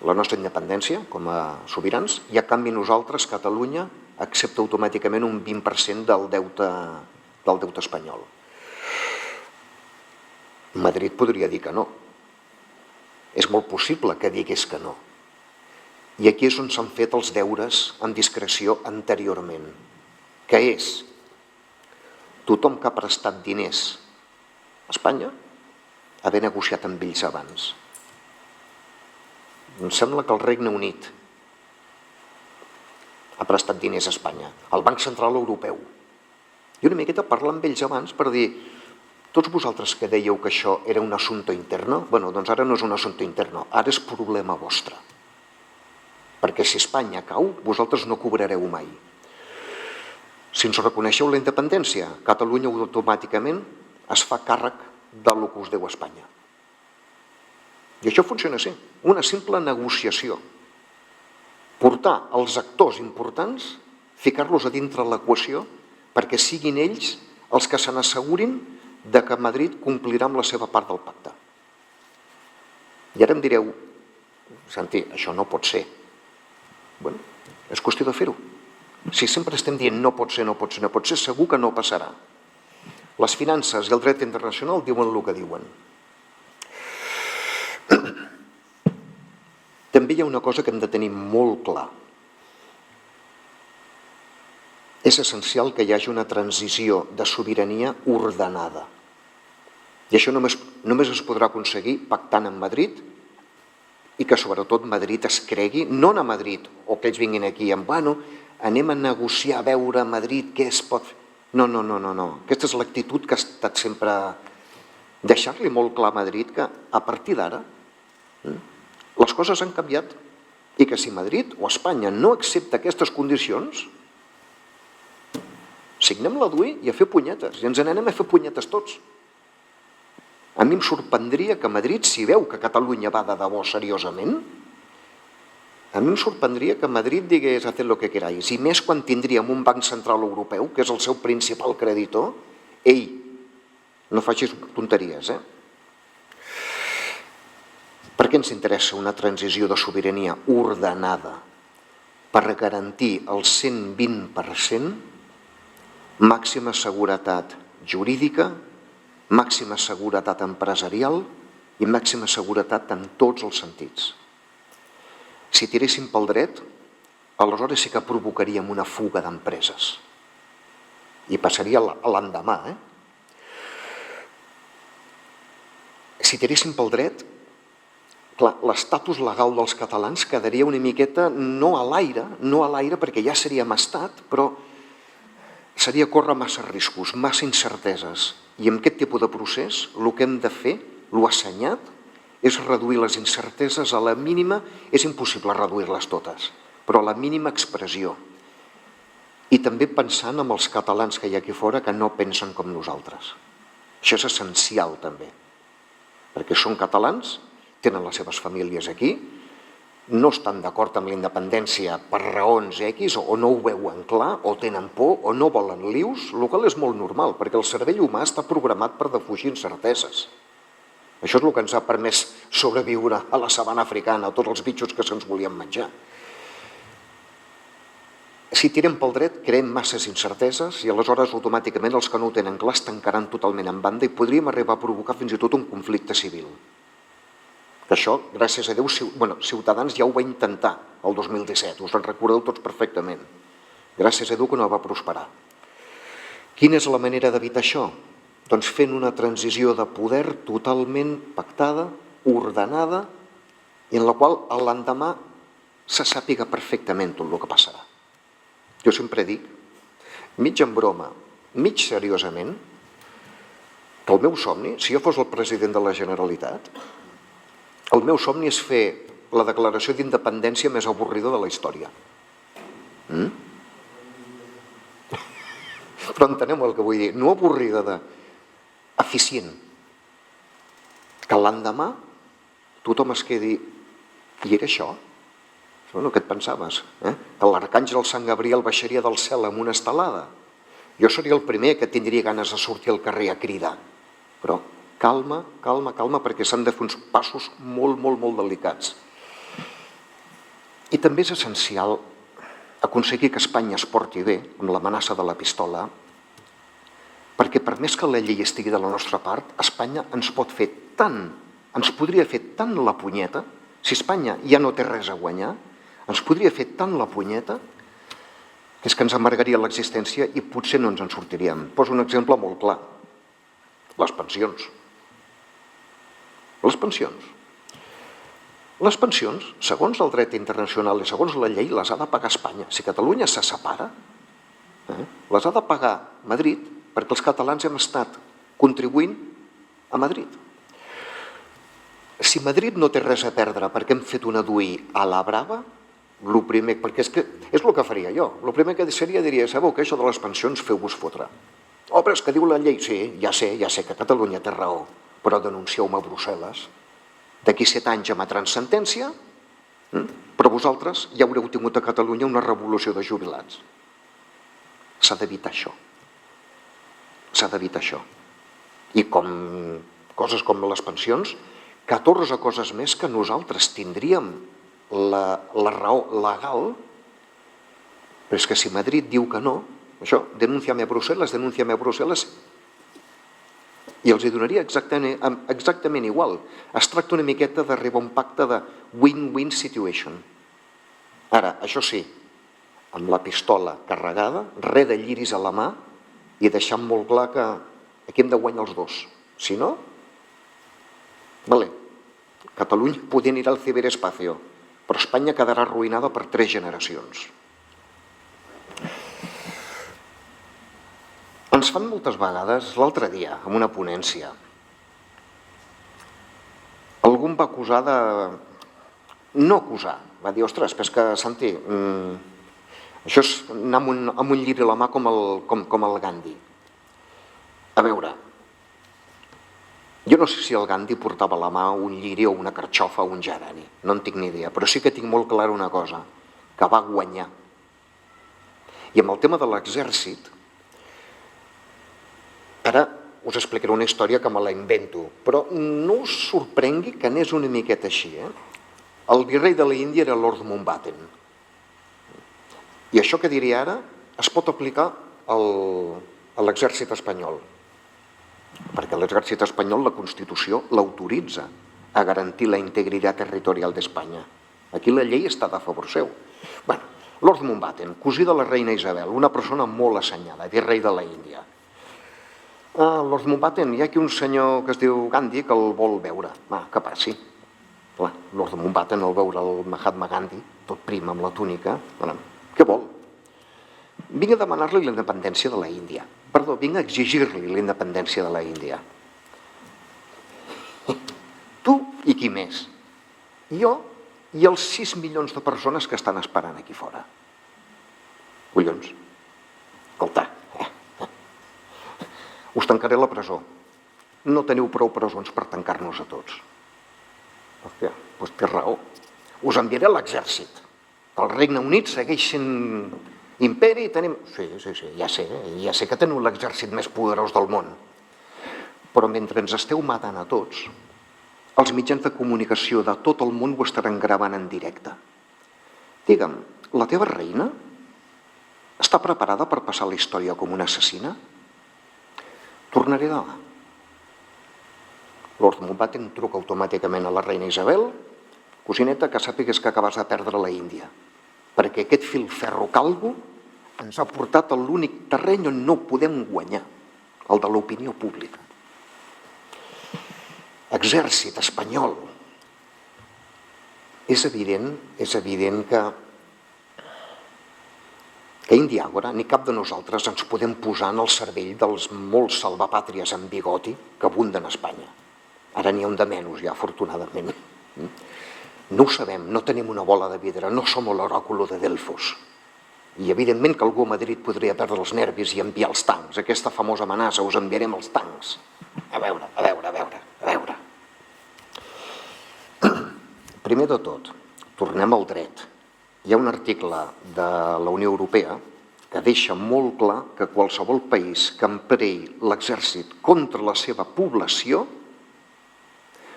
la nostra independència com a sobirans i a canvi nosaltres, Catalunya, accepta automàticament un 20% del deute espanyol. Madrid podria dir que no. És molt possible que digués que no. I aquí és on s'han fet els deures amb discreció anteriorment, que és tothom que ha prestat diners a Espanya haver negociat amb ells abans. Em sembla que el Regne Unit ha prestat diners a Espanya, el Banc Central Europeu. I una miqueta parlar amb ells abans per dir, tots vosaltres que dèieu que això era un assumpte interno, doncs ara no és un assumpte interno, ara és problema vostre. Perquè si Espanya cau, vosaltres no cobrareu mai. Si ens reconeixeu la independència, Catalunya automàticament es fa càrrec del que us deu Espanya. I això funciona així, una simple negociació. Portar els actors importants, ficar-los a dintre l'equació perquè siguin ells els que se n'assegurin que Madrid complirà amb la seva part del pacte. I ara em direu, Santi, això no pot ser. Bé, és qüestió de fer-ho. Si sempre estem dient no pot ser, no pot ser, no pot ser, segur que no passarà. Les finances i el dret internacional diuen el que diuen. També hi ha una cosa que hem de tenir molt clar. És essencial que hi hagi una transició de sobirania ordenada. I això només es podrà aconseguir pactant amb Madrid i que sobretot Madrid es cregui, no anar a Madrid o que ells vinguin aquí amb, anem a negociar, a veure a Madrid què es pot fer. No. Aquesta és l'actitud que ha estat sempre deixar-li molt clar a Madrid que a partir d'ara les coses han canviat i que si Madrid o Espanya no accepta aquestes condicions, signem la DUI i a fer punyetes, i ens n'anem a fer punyetes tots. A mi em sorprendria que Madrid, si veu que Catalunya va de debò seriosament, a mi em sorprendria que Madrid digués haced lo que queráis, i més quan tindríem un banc central europeu, que és el seu principal creditor, no facis tonteries, Per què ens interessa una transició de sobirania ordenada per garantir el 120%, màxima seguretat jurídica, màxima seguretat empresarial i màxima seguretat en tots els sentits? Si tiréssim pel dret, aleshores sí que provocaríem una fuga d'empreses. I passaria a l'endemà. Si tiréssim pel dret, l'estatus legal dels catalans quedaria una miqueta no a l'aire perquè ja seríem estat, però seria córrer massa riscos, massa incerteses. I amb aquest tipus de procés el que hem de fer, l'assenyat, és reduir les incerteses a la mínima, és impossible reduir-les totes, però a la mínima expressió. I també pensant en els catalans que hi ha aquí fora que no pensen com nosaltres. Això és essencial també, perquè són catalans, tenen les seves famílies aquí, no estan d'acord amb la independència per raons X, o no ho veuen clar, o tenen por, o no volen lius, el qual és molt normal, perquè el cervell humà està programat per defugir incerteses. Això és el que ens ha permès sobreviure a la sabana africana, a tots els bitxos que se'ns volien menjar. Si tirem pel dret, creem masses incerteses i aleshores automàticament els que no ho tenen clar es tancaran totalment en banda i podríem arribar a provocar fins i tot un conflicte civil. Que això, gràcies a Déu, Ciutadans ja ho va intentar el 2017, us en recordeu tots perfectament. Gràcies a Déu que no va prosperar. Quina és la manera d'evitar això? Doncs fent una transició de poder totalment pactada, ordenada, i en la qual l'endemà se sàpiga perfectament tot el que passarà. Jo sempre dic, mig en broma, mig seriosament, que el meu somni, si jo fos el president de la Generalitat, el meu somni és fer la declaració d'independència més avorrida de la història. Però enteneu el que vull dir, no avorrida, eficient. Que l'endemà tothom es quedi, i era això? Què et pensaves? Que l'arcàngel Sant Gabriel baixaria del cel amb una estelada? Jo seria el primer que tindria ganes de sortir al carrer a cridar. Però calma, perquè s'han de fer uns passos molt delicats. I també és essencial aconseguir que Espanya es porti bé amb l'amenaça de la pistola, perquè per més que la llei estigui de la nostra part, Espanya ens podria fer tant la punyeta, si Espanya ja no té res a guanyar, ens podria fer tant la punyeta que és que ens amargaria l'existència i potser no ens en sortiríem. Poso un exemple molt clar. Les pensions. Les pensions, segons el dret internacional i segons la llei, les ha de pagar Espanya. Si Catalunya se separa, les ha de pagar Madrid perquè els catalans hem estat contribuint a Madrid. Si Madrid no té res a perdre perquè hem fet una DUI a la brava, perquè és el que faria jo. El primer que diria, sabeu que això de les pensions feu-vos fotre. Però és que diu la llei, sí, ja sé que Catalunya té raó, però denuncieu-me a Brussel·les. D'aquí 7 anys emetran sentència, però vosaltres ja haureu tingut a Catalunya una revolució de jubilats. S'ha d'evitar això. I coses com les pensions, 14 coses més que nosaltres tindríem la raó legal, però és que si Madrid diu que no, això, denúnciame a Brussel·les, i els hi donaria exactament igual. Es tracta una miqueta d'arribar a un pacte de win-win situation. Ara, això sí, amb la pistola carregada, res de lliris a la mà i deixant molt clar que aquí hem de guanyar els dos. Si no, Catalunya podria anar al ciberespacio, però Espanya quedarà arruïnada per 3 generacions. Ens fan moltes vegades, l'altre dia, en una ponència, algú em va acusar de... no acusar, va dir, ostres, però és que, Santi, això és anar amb un llibre a la mà com el Gandhi. A veure, jo no sé si el Gandhi portava a la mà un lliri o una carxofa o un gerani, no en tinc ni idea, però sí que tinc molt clara una cosa, que va guanyar. I amb el tema de l'exèrcit, ara us explicaré una història que me la invento, però no us sorprengui que anés una miqueta així. El virrei de l'Índia era Lord Mountbatten. I això que diré ara es pot aplicar a l'exèrcit espanyol, perquè l'exèrcit espanyol, la Constitució, l'autoritza a garantir la integritat territorial d'Espanya. Aquí la llei està a favor seu. Bé, Lord Mountbatten, cosí de la reina Isabel, una persona molt assenyada, virrei de l'Índia. Lord Mountbatten, hi ha aquí un senyor que es diu Gandhi que el vol veure. Que passi. Clar, Lord Mountbatten al veure el Mahatma Gandhi, tot prim amb la túnica, què vol? Vinc a demanar-li la independència de la Índia. Perdó, vinc a exigir-li la independència de la Índia. Tu i qui més? Jo i els 6 milions de persones que estan esperant aquí fora. Collons. Escolta, us tancaré a la presó. No teniu prou presons per tancar-nos a tots. Hòstia, doncs té raó. Us enviaré a l'exèrcit. El Regne Unit segueix sent imperi i tenim... Sí, ja sé que teniu l'exèrcit més poderós del món. Però mentre ens esteu matant a tots, els mitjans de comunicació de tot el món ho estaran gravant en directe. Digue'm, la teva reina està preparada per passar la història com una assassina? Tornaré demà. Lord Mountbatten truca automàticament a la reina Isabel. Cosineta, que sàpigues que acabes de perdre la Índia, perquè aquest filferro calvo ens ha portat a l'únic terreny on no podem guanyar, el de l'opinió pública. Exèrcit espanyol. És evident que Indiàgora, ni cap de nosaltres ens podem posar en el cervell dels molts salvapàtries amb bigoti que abunden a Espanya. Ara n'hi ha un de menys, ja, afortunadament. No ho sabem, no tenim una bola de vidre, no som l'oràculo de Delfos. I evidentment que algú a Madrid podria perdre els nervis i enviar els tancs, aquesta famosa amenaça, us enviarem els tancs. A veure. Primer de tot, tornem al dret. Hi ha un article de la Unió Europea que deixa molt clar que qualsevol país que empregui l'exèrcit contra la seva població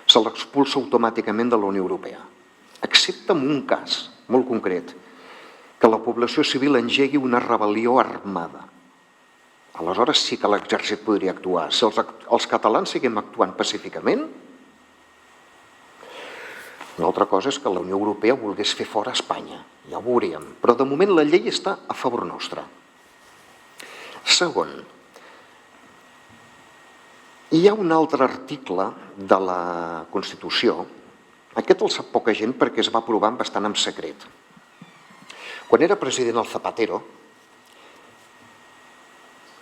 se l'expulsa automàticament de la Unió Europea, excepte en un cas molt concret, que la població civil engegui una rebel·lió armada. Aleshores sí que l'exèrcit podria actuar. Si els catalans seguim actuant pacíficament, una altra cosa és que la Unió Europea volgués fer fora Espanya, ja ho veuríem, però de moment la llei està a favor nostre. Segon, hi ha un altre article de la Constitució, aquest el sap poca gent perquè es va aprovar bastant en secret. Quan era president el Zapatero,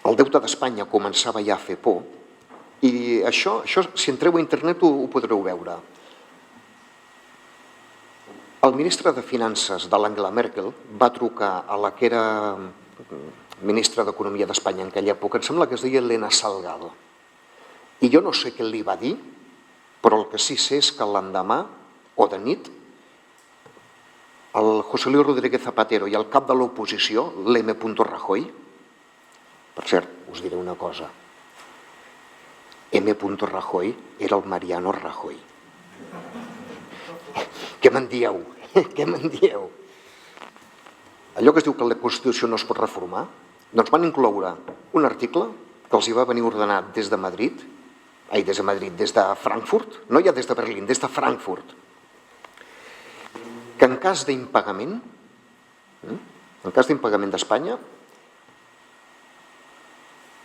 el deute d'Espanya començava ja a fer por, i això si entreu a internet ho podreu veure. El ministre de Finances de l'Angela Merkel va trucar a la que era ministra d'Economia d'Espanya en aquella època, em sembla que es deia Elena Salgado. I jo no sé què li va dir, però el que sí sé és que l'endemà, o de nit, el José Luis Rodríguez Zapatero i el cap de l'oposició, l'M. Rajoy, per cert, us diré una cosa, M. Rajoy era el Mariano Rajoy. Què me'n dieu? Què me'n dieu? Allò que es diu que la Constitució no es pot reformar, doncs van incloure un article que els hi va venir ordenat des de Madrid, des de Frankfurt, no ja des de Berlín, des de Frankfurt, que en cas d'impagament, d'Espanya,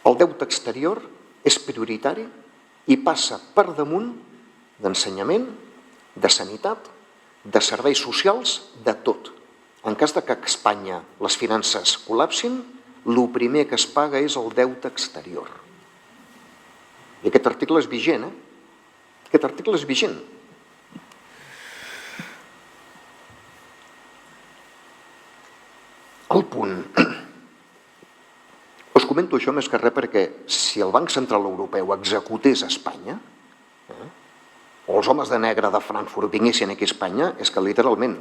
el deute exterior és prioritari i passa per damunt d'ensenyament, de sanitat, de serveis socials, de tot. En cas de que a Espanya les finances col·lapsin, el primer que es paga és el deute exterior. I aquest article és vigent, Aquest article és vigent. El punt. Us comento això més que res perquè si el Banc Central Europeu executés a Espanya, o els homes de negre de Frankfurt vinguessin aquí a Espanya, és que literalment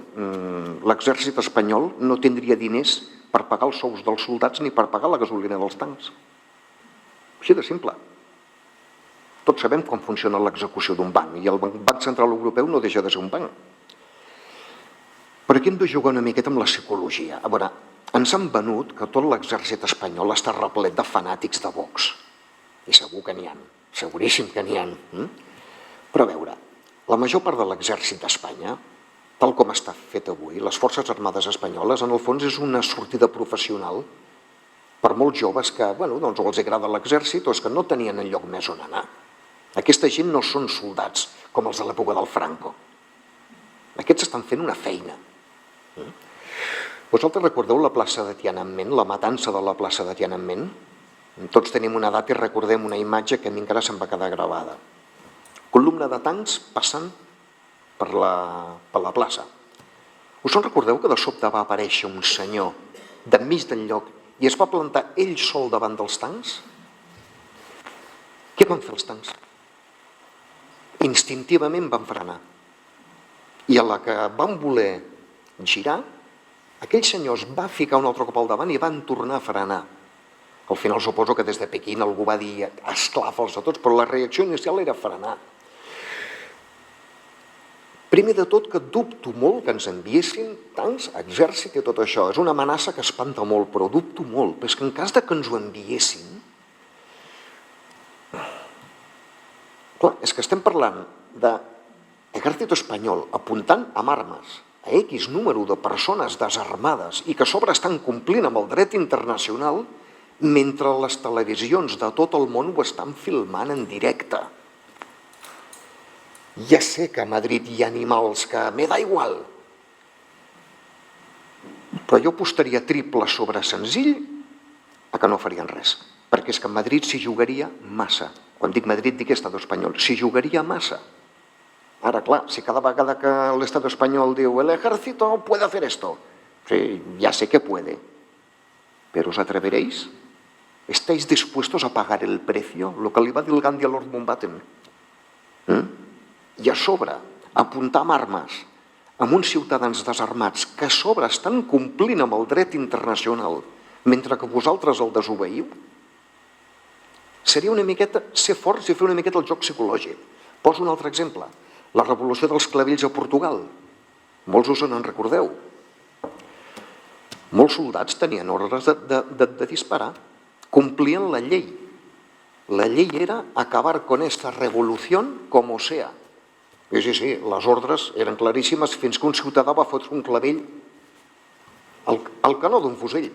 l'exèrcit espanyol no tindria diners per pagar els sous dels soldats ni per pagar la gasolina dels tancs. Així de simple. Tots sabem com funciona l'execució d'un banc i el Banc Central Europeu no deixa de ser un banc. Per aquí hem de jugar una miqueta amb la psicologia. A veure, ens han venut que tot l'exèrcit espanyol està replet de fanàtics de Vox. I segur que n'hi ha, seguríssim que n'hi ha. Però a veure, la major part de l'exèrcit d'Espanya, tal com està fet avui, les Forces Armades Espanyoles, en el fons és una sortida professional per molts joves que, doncs, o els agrada l'exèrcit o és que no tenien enlloc més on anar. Aquesta gent no són soldats com els de l'època del Franco. Aquests estan fent una feina. Vosaltres recordeu la plaça de Tiananmen, la matança de la plaça de Tiananmen? Tots tenim una data i recordem una imatge que a mi encara se'm va quedar gravada. Columna de tancs passant per la plaça. Us en recordeu que de sobte va aparèixer un senyor d'enmig del lloc i es va plantar ell sol davant dels tancs? Què van fer els tancs? Instintivament van frenar. I a la que van voler girar, aquell senyor es va ficar un altre cop al davant i van tornar a frenar. Al final suposo que des de Pequín algú va dir esclafa'ls a tots, però la reacció inicial era frenar. Primer de tot que dubto molt que ens enviessin tancs, exèrcit i tot això. És una amenaça que espanta molt, però dubto molt. Però és que en cas de que ens ho enviessin, clar, és que estem parlant d'exèrcit espanyol apuntant amb armes a X número de persones desarmades i que a sobre estan complint amb el dret internacional mentre les televisions de tot el món ho estan filmant en directe. Ja sé que a Madrid hi ha animals que me da igual, però jo apostaria triple sobre senzill a que no farien res, perquè és que a Madrid s'hi jugaria massa. Quan dic Madrid dic Estat espanyol, s'hi jugaria massa. Ara, clar, si cada vegada que l'Estat espanyol diu el ejército puede hacer esto, sí, ya sé que puede, pero ¿os atreveréis? ¿Estáis dispuestos a pagar el precio? Lo que li va dir el Gandhi a Lord Mountbatten. I a sobre, apuntar amb armes amb uns ciutadans desarmats que a sobre estan complint amb el dret internacional mentre que vosaltres el desobeïu, seria una miqueta ser forts i fer una miqueta el joc psicològic. Poso un altre exemple. La revolució dels clavells a Portugal. Molts us en recordeu. Molts soldats tenien ordres de disparar. Complien la llei. La llei era acabar con esta revolución como sea. I sí, les ordres eren claríssimes fins que un ciutadà va fotre un clavell al canó d'un fusell.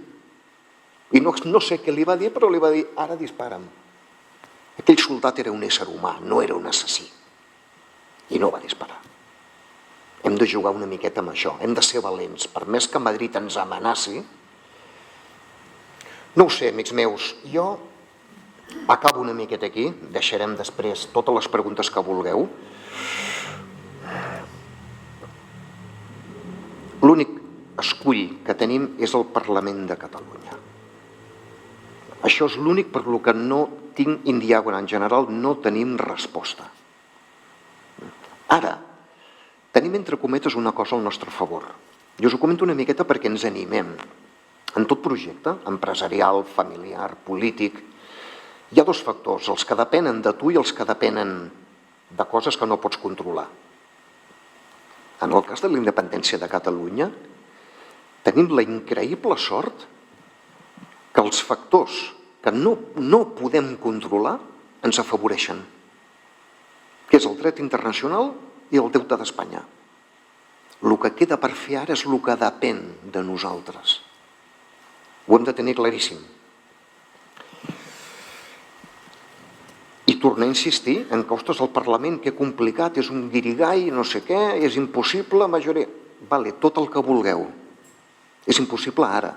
I no sé què li va dir, però li va dir, ara dispara'm. Aquell soldat era un ésser humà, no era un assassí. I no va disparar. Hem de jugar una miqueta amb això, hem de ser valents. Per més que Madrid ens amenaci, no ho sé, amics meus, jo acabo una miqueta aquí, deixarem després totes les preguntes que vulgueu. L'únic escull que tenim és el Parlament de Catalunya. Això és l'únic per lo que no tinc indiàgona. En general no tenim resposta. Ara, tenim entre cometes una cosa al nostre favor. I us ho comento una miqueta perquè ens animem. En tot projecte, empresarial, familiar, polític, hi ha dos factors, els que depenen de tu i els que depenen de coses que no pots controlar. En el cas de la independència de Catalunya, tenim la increïble sort que els factors que no podem controlar ens afavoreixen, que és el dret internacional i el deute d'Espanya. El que queda per fer ara és el que depèn de nosaltres. Ho hem de tenir claríssim. I tornar a insistir en que, ostres, el Parlament, que complicat, és un guirigall, no sé què, és impossible, majoria... Vale, tot el que vulgueu. És impossible ara.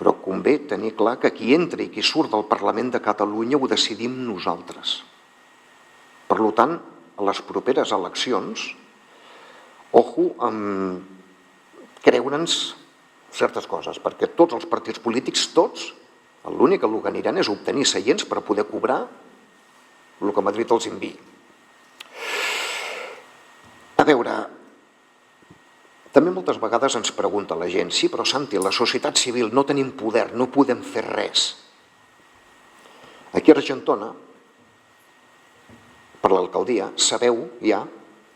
però convé tenir clar que qui entra i qui surt del Parlament de Catalunya ho decidim nosaltres. Per tant, a les properes eleccions, ojo amb creure'ns certes coses, perquè tots els partits polítics, tots, l'únic que aniran és obtenir seients per poder cobrar el que Madrid els enviï. A veure, també moltes vegades ens pregunta la gent, sí, però Santi, la societat civil no tenim poder, no podem fer res. Aquí a Argentona, per l'alcaldia, sabeu, hi ha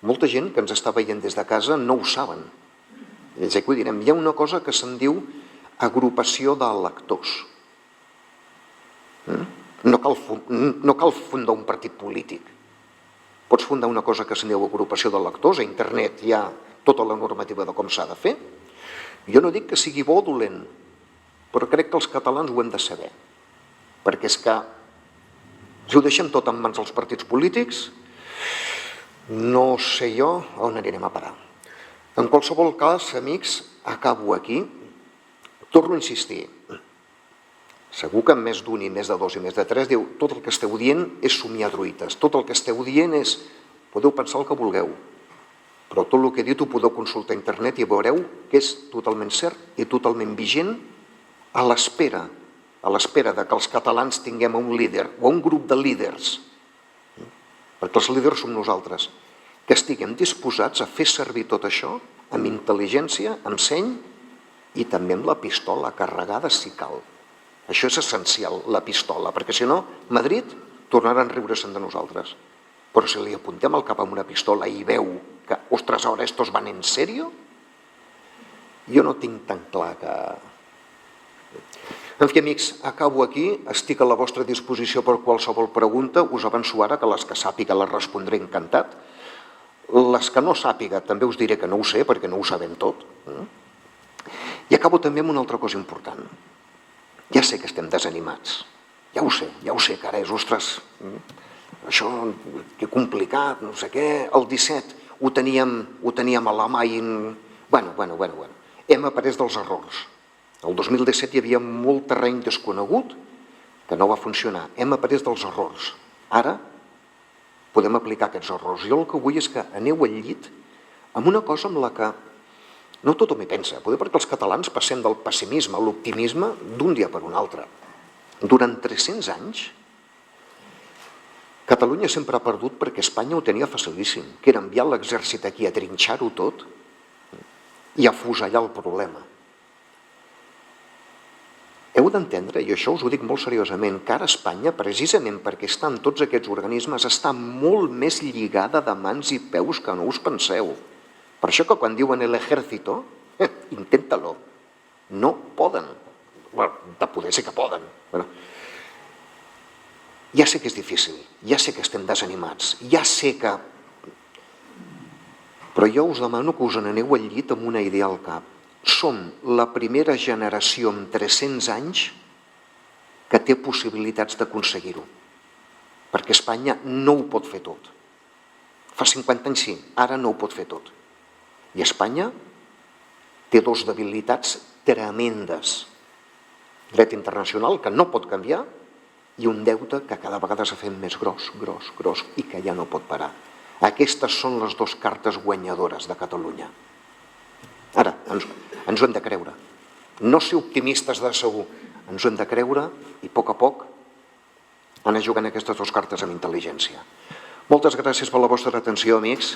molta gent que ens està veient des de casa, no ho saben. És aquí ho direm, hi ha una cosa que se'n diu agrupació d'electors. No cal fundar un partit polític. Pots fundar una cosa que se'n diu agrupació d'electors, a internet hi ha tota la normativa de com s'ha de fer. Jo no dic que sigui bo o dolent, però crec que els catalans ho hem de saber. Perquè és que si ho deixem tot en mans dels partits polítics, no sé jo on anirem a parar. En qualsevol cas, amics, acabo aquí. Torno a insistir. Segur que més d'un i més de dos i més de tres diu tot el que esteu dient és somiar druites, tot el que esteu dient és podeu pensar el que vulgueu, però tot el que he dit ho podeu consultar a internet i veureu que és totalment cert i totalment vigent a l'espera de que els catalans tinguem un líder o un grup de líders, perquè els líders som nosaltres, que estiguem disposats a fer servir tot això amb intel·ligència, amb seny i també amb la pistola carregada si cal. Això és essencial, la pistola, perquè si no, Madrid tornaran a riure-se'n de nosaltres. Però si li apuntem al cap amb una pistola i veu que, ostres, ahora estos van en serio, jo no tinc tan clar que... En fi, amics, acabo aquí, estic a la vostra disposició per qualsevol pregunta, us avanço ara que les que sàpiga les respondré encantat. Les que no sàpiga també us diré que no ho sé, perquè no ho sabem tot. I acabo també amb una altra cosa important. Ja sé que estem desanimats, ja ho sé, que ara és, ostres, això, que complicat, no sé què, el 17 ho teníem a la mà i... Bueno, hem après dels errors. El 2017 hi havia molt terreny desconegut que no va funcionar, hem après dels errors. Ara podem aplicar aquests errors. Jo el que vull és que aneu al llit amb una cosa amb la que no tothom hi pensa, potser perquè els catalans passem del pessimisme a l'optimisme d'un dia per un altre. Durant 300 anys, Catalunya sempre ha perdut perquè Espanya ho tenia facilíssim, que era enviar l'exèrcit aquí a trinxar-ho tot i a afusellar el problema. Heu d'entendre, i això us ho dic molt seriosament, que ara Espanya, precisament perquè està en tots aquests organismes, està molt més lligada de mans i peus que no us penseu. Per això que quan diuen el ejército, inténtalo. No poden. De poder ser que poden. Ja sé que és difícil, ja sé que estem desanimats, ja sé que... Però jo us demano que us n'aneu al llit amb una idea al cap. Som la primera generació en 300 anys que té possibilitats d'aconseguir-ho. Perquè Espanya no ho pot fer tot. Fa 50 anys sí, ara no ho pot fer tot. I Espanya té dues debilitats tremendes. Dret internacional, que no pot canviar, i un deute que cada vegada s'ha fet més gros i que ja no pot parar. Aquestes són les dues cartes guanyadores de Catalunya. Ara, ens ho hem de creure. No ser optimistes de segur, ens ho hem de creure i a poc anar jugant aquestes dues cartes amb intel·ligència. Moltes gràcies per la vostra atenció, amics.